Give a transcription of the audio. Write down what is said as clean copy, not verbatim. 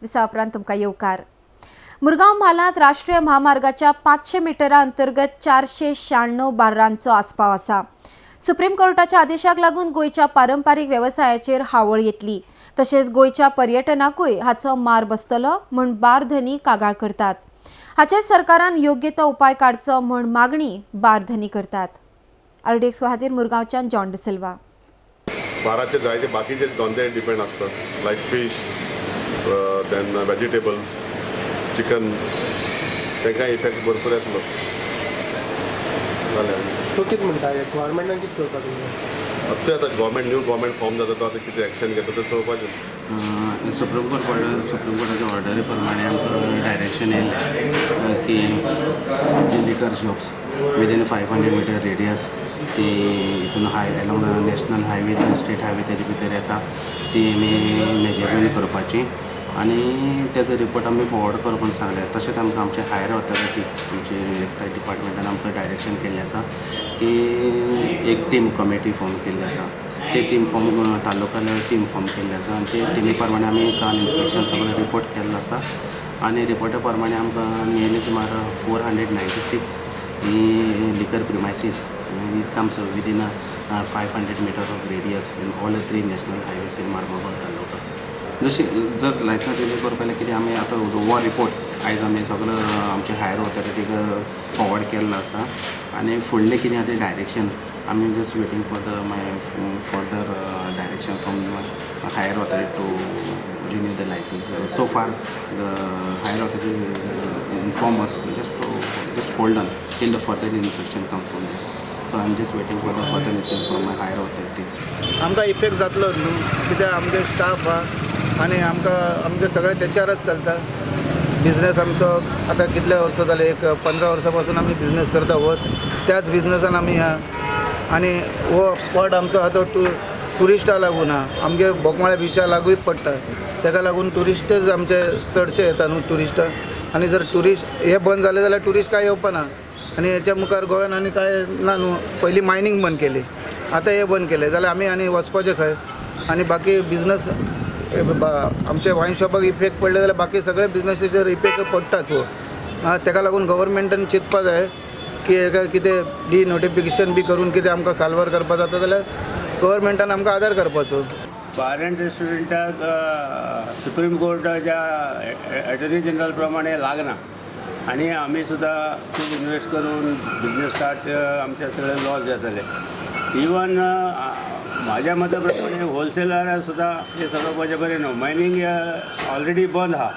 दिसा उपरांत तुमकां येवकार। मुरगांव म्हालांत राष्ट्रीय महामार्गाच्या 500 मिटरा अंतर्गत 496 बार्रांचो आस्पाव आसा। सुप्रीम कोर्टाच्या आदेशाक लागून गोयच्या पारंपारीक वेवसायाचेर हावळ येतली, तशेंच गोयच्या पर्यटनाकूय हाचो मार बसतलो म्हूण बार धनी कागाळ करतात। हाचेर सरकारान योग्य तो उपाय काडचो म्हूण मागणी बार धनी करतात। अर्डेक्स खातीर मुरगांवच्यान जॉन डिसिल्वा। बाराचे जायते बाकीचे धंदे डिपेंड असतात, लायक फीश, देन वेजिटेबल्स, चिकन, तांकां इफेक्ट भरपूर येतलो। तो कितें म्हणटा गव्हर्मेंटान कितें करता तुमकां? आतां गव्हर्मेंट न्यू गव्हर्मेंट फॉर्म जाता तो आतां कितें एक्शन घेता तें चोवपाचें। सुप्रीम कोर्टाच्या ऑर्डरी प्रमाणे आमकां डायरेक्शन येयलें की जी लिकर शॉप्स विदीन 500 मिटर रेडियस ती हितून along national highway state highway तेजे भितर येता ती आमी मेजरमेंट करपाची आनी तेजो रिपोर्ट आमी फॉरवर्ड करपाक सांगले। तशेंच आमकां आमचे हायर ऑथॉरिटी आमचे एक्सायज डिपार्टमेंटान आमकां डायरेक्शन केल्लें आसा की एक टीम कमिटी फॉर्म केल्ली आसा। ते टीम फॉर्म तालुका लेवल टीम फॉर्म केल्ली आसा आनी ते टिमी प्रमाणे आमी काल इन्स्पेक्शन सगळें रिपोर्ट केल्लो आसा आनी रिपोर्टा प्रमाणे आमकां नियरली सुमार 496 ही लिकर premises these comes within 500 meter of radius in all the 3 national highways in Margao तालुका। जशी जर लायसन्स रिन्यू करपाक कितें आमी आतां हो रिपोर्ट आयज आमी सगळो आमचे हायर ऑथॉरिटीक फॉरवर्ड केल्लो आसा आनी फुडलें कितें आहा तें डायरेक्शन आमी just waiting for the further direction from higher authority to renew the license. So far the higher authority inform us just hold on till the further instruction comes from there. So I'm just waiting for the further instruction from my higher authority. आमकां effect जातलो न्हू, कित्याक आमचे staff आहा आनी आमचे सगळें तेच्यारच चलता। बिझनेस आमचो आतां कितले वर्सां जाले, एक 15 वर्सां पासून आमी बिझनेस करता, होच त्याच बिझनेसान आमी आहा आनी हो स्पॉट आमचो आहा तो टुरिस्टां लागून आहा, आमगे बोकमाळे बिचा लागूय पडटा, ताका लागून टुरिस्टच आमचे चडशे येता न्हू टुरिस्ट। आनी जर टुरिस्ट हे बंद जाले जाल्यार टुरिस्ट काय येवपाना आनी हेच्या मुखार गोंयान आनी काय ना न्हू। पयलीं मायनींग बंद केली, आतां हे बंद केले जाल्यार आमी आनी वचपाचे खंय आनी बाकी बिझनस आमचे वायन शॉपाक इफेक्ट पडले जाल्यार बाकी सगळे बिझनसीचेर इफेक्ट पडटाच हो। ताका लागून गव्हर्मेंटान चिंतपा जाय की हेका कितें डिनोटिफिकेशन बी करून कितें आमकां साल्वर करपा जाता जाल्यार गव्हर्मेंटान आमकां आदार करपाचो। बार एंड रेस्टॉरंटाक सुप्रीम कोर्टाच्या एटर्नी जनरल प्रमाणे लागना आनी आमी सुद्दां खूब इन्वेस्ट करून बिझनेस स्टार्ट आमचे सगळे लॉस जाताले। इवन म्हाज्या मता प्रमाणे होलसेलराक सुद्दां हे सगळं बरें न्हू। मायनींग ऑलरेडी बंद आहा